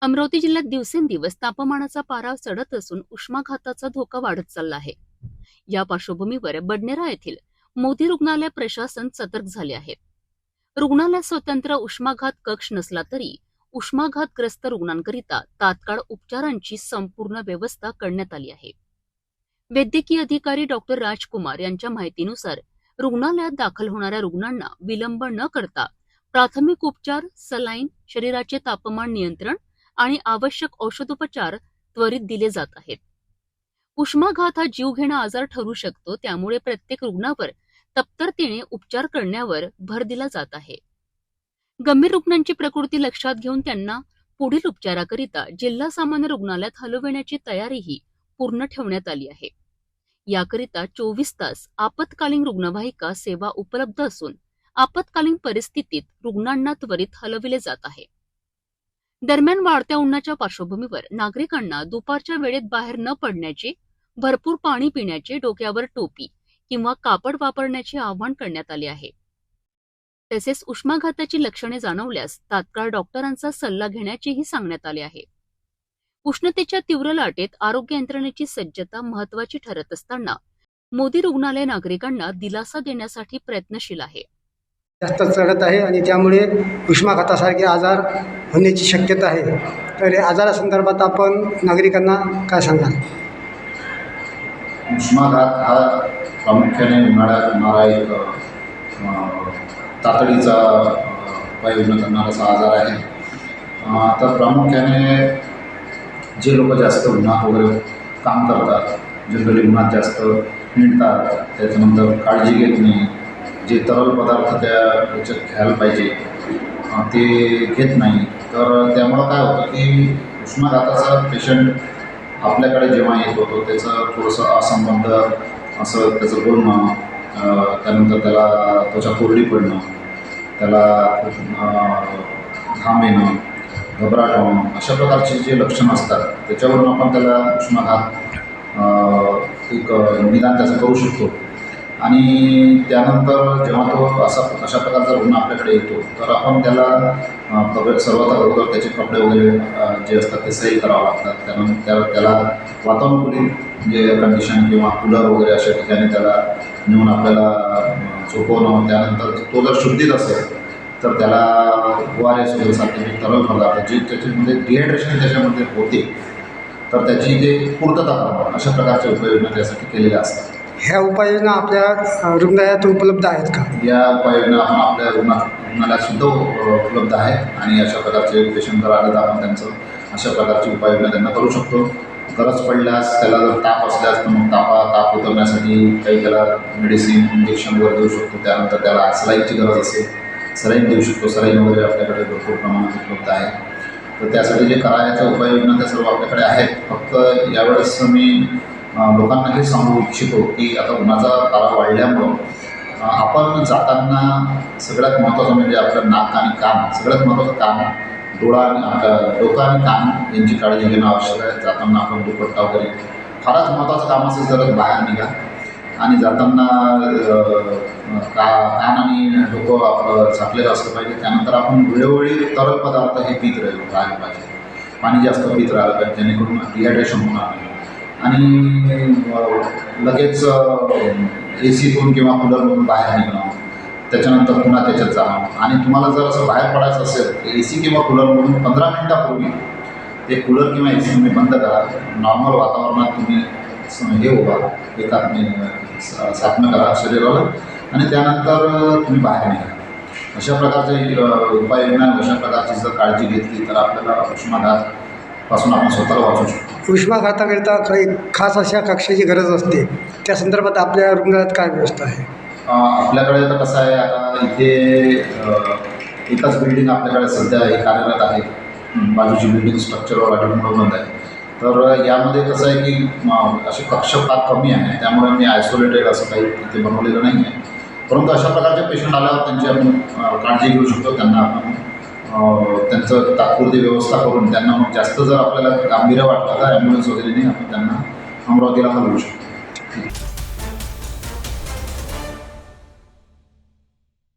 अमरावती जिल्ह्यात दिवसेंदिवस तापमानाचा पारा चढत असून उष्माघाताचा धोका वाढत चालला आहे. या पार्श्वभूमीवर बडनेरा येथील मोदी रुग्णालय प्रशासन सतर्क झाले आहे. रुग्णालयात स्वतंत्र उष्माघात कक्ष नसला तरी उष्माघातग्रस्त रुग्णांकरिता तात्काळ उपचारांची संपूर्ण व्यवस्था करण्यात आली आहे. वैद्यकीय अधिकारी डॉक्टर राजकुमार यांच्या माहितीनुसार रुग्णालयात दाखल होणाऱ्या रुग्णांना विलंब न करता प्राथमिक उपचार, सलाईन, शरीराचे तापमान नियंत्रण आणि आवश्यक औषधोपचार त्वरित दिले जात आहेत. उष्माघात हा जीवघेणा आजार ठरू शकतो, त्यामुळे प्रत्येक रुग्णावर तत्परतेने उपचार करण्यावर भर दिला जात आहे. गंभीर रुग्णांची प्रकृती लक्षात घेऊन त्यांना पुढील उपचाराकरिता जिल्हा सामान्य रुग्णालयात हलविण्याची तयारीही पूर्ण ठेवण्यात आली आहे. याकरिता 24 तास आपत्कालीन रुग्णवाहिका सेवा उपलब्ध असून आपत्कालीन परिस्थितीत रुग्णांना त्वरित हलविले जात आहे. दरम्यान वाढत्या उन्हाच्या पार्श्वभूमीवर नागरिकांना दुपारच्या वेळेत बाहेर न पडण्याचे, भरपूर पाणी पिण्याचे, डोक्यावर टोपी किंवा कापड वापरण्याचे आवाहन करण्यात आले आहे. तसेच उष्माघाताची लक्षणे जाणवल्यास तात्काळ डॉक्टरांचा सल्ला घेण्याचेही सांगण्यात आले आहे. उष्णतेच्या तीव्र लाटेत आरोग्य यंत्रणेची सज्जता महत्वाची ठरत असताना मोदी रुग्णालय नागरिकांना दिलासा देण्यासाठी प्रयत्नशील आहे. जास्त चढत आहे आणि त्यामुळे उष्माघातासारखे आजार होण्याची शक्यता आहे. तर या आजारासंदर्भात आपण नागरिकांना काय सांगाल? उष्माघात हा प्रामुख्याने उन्हाळ्यात होणारा एक तातडीचा उपाययोजना करणारा असा आजार आहे. तर प्रामुख्याने जे लोक जास्त उन्हात वगैरे काम करतात, जनरली उन्हात जास्त हिंडतात, त्याच्यानंतर काळजी घेत नाही, जे तरल पदार्थ त्याच्यात घ्यायला पाहिजे ते घेत नाही, तर त्यामुळं काय होतं की उष्माघाताचा पेशंट आपल्याकडे जेव्हा येत होतो त्याचं थोडंसं असंबंध असं त्याचं बोलणं, त्यानंतर त्याला त्वचा कोरडी पडणं, त्याला घाम येणं, घबराट होणं, अशा प्रकारचे जे लक्षणं असतात त्याच्यावरून आपण त्याला उष्माघात एक निदान त्याचं करू शकतो. आणि त्यानंतर जेव्हा तो अशा प्रकारचा रुग्ण आपल्याकडे येतो तर आपण त्याला सर्वात अगोदर त्याचे कपडे वगैरे जे असतात ते सैल करावं लागतात. त्यानंतर त्याला वातानुकूलित जे कंडिशन किंवा कूलर वगैरे अशा ठिकाणी त्याला नेऊन आपल्याला झोपवणं. त्यानंतर तो जर शुद्धीत असेल तर त्याला ORS वगैरे सारखे तरल पदार्थ जे त्याच्यामध्ये डिहायड्रेशन त्याच्यामध्ये होते तर त्याची ते पूर्तता करणं, अशा प्रकारच्या उपाययोजना त्यासाठी केलेल्या असतात. ह्या उपाययोजना आपल्या रुग्णालयात उपलब्ध आहेत का? या उपाययोजना आपण आपल्या रुग्णालयात सुद्धा उपलब्ध आहेत आणि अशा प्रकारचे पेशंट जर आले तर आपण त्यांचं अशा प्रकारची उपाययोजना त्यांना करू शकतो. गरज पडल्यास त्याला जर ताप असल्यास तर मग ताप उतरण्यासाठी काही त्याला मेडिसिन, इंजेक्शन वगैरे देऊ शकतो. त्यानंतर त्याला सलाईनची गरज असेल सलाईन देऊ शकतो. सलाईन वगैरे आपल्याकडे भरपूर प्रमाणात उपलब्ध आहे. तर त्यासाठी जे करायच्या उपाययोजना त्या सर्व आपल्याकडे आहेत. फक्त यावेळेस मी लोकांना हे सांगू इच्छितो की आता उन्हाचा पारा वाढल्यामुळं आपण जाताना सगळ्यात महत्त्वाचं म्हणजे आपलं नाक आणि कान, सगळ्यात महत्त्वाचं कान, डोळा आणि आपलं डोकं आणि कान यांची काळजी घेणं आवश्यक आहे. जाताना आपण दुपट्टा वगैरे फारच महत्त्वाचं काम असेल तरच बाहेर निघा आणि जाताना कान आणि डोकं आपलं झाकलेलं असलं पाहिजे. त्यानंतर आपण वेळोवेळी तरल पदार्थ हे पीत राहायला पाहिजे. पाणी जास्त पीत राहायला पाहिजे जेणेकरून डिहायड्रेशन होणार नाही. आणि लगेच AC किंवा कूलरमधून बाहेर निघणं, त्याच्यानंतर पुन्हा त्याच्यात जाणं. आणि तुम्हाला जर असं बाहेर पडायचं असेल तर AC किंवा कूलरमधून 15 मिनिटापूर्वी ते कूलर किंवा AC तुम्ही बंद करा. नॉर्मल वातावरणात तुम्ही हे उभा साधनं करा शरीराला आणि त्यानंतर तुम्ही बाहेर निघा. अशा प्रकारचे उपाययोजना, अशा प्रकारची जर काळजी घेतली तर आपल्याला उष्माघातापासून आपण स्वतःला वाचवू शकतो. उष्माघाताकरिता काही खास अशा कक्षाची गरज असते, त्या संदर्भात आपल्या रुग्णालयात काय व्यवस्था आहे? आपल्याकडे तर कसं आहे, आता इथे एकच बिल्डिंग आपल्याकडे सध्या कार्यरत आहे. बाजूची बिल्डिंग स्ट्रक्चरवर आढळून बंद आहे. तर यामध्ये कसं आहे की असे कक्ष फार कमी आहे, त्यामुळे मी आयसोलेटेड असं काही इथे बनवलेलं नाही आहे. परंतु अशा प्रकारचे पेशंट आल्यावर त्यांची आपण काळजी घेऊ शकतो. त्यांना आपण त्यांचं तात्पुरती व्यवस्था करून त्यांना मग जास्त जर आपल्याला गांभीर्य वाटलं तर ॲम्ब्युलन्स वगैरेने आपण त्यांना अमरावतीला हलवू शकतो.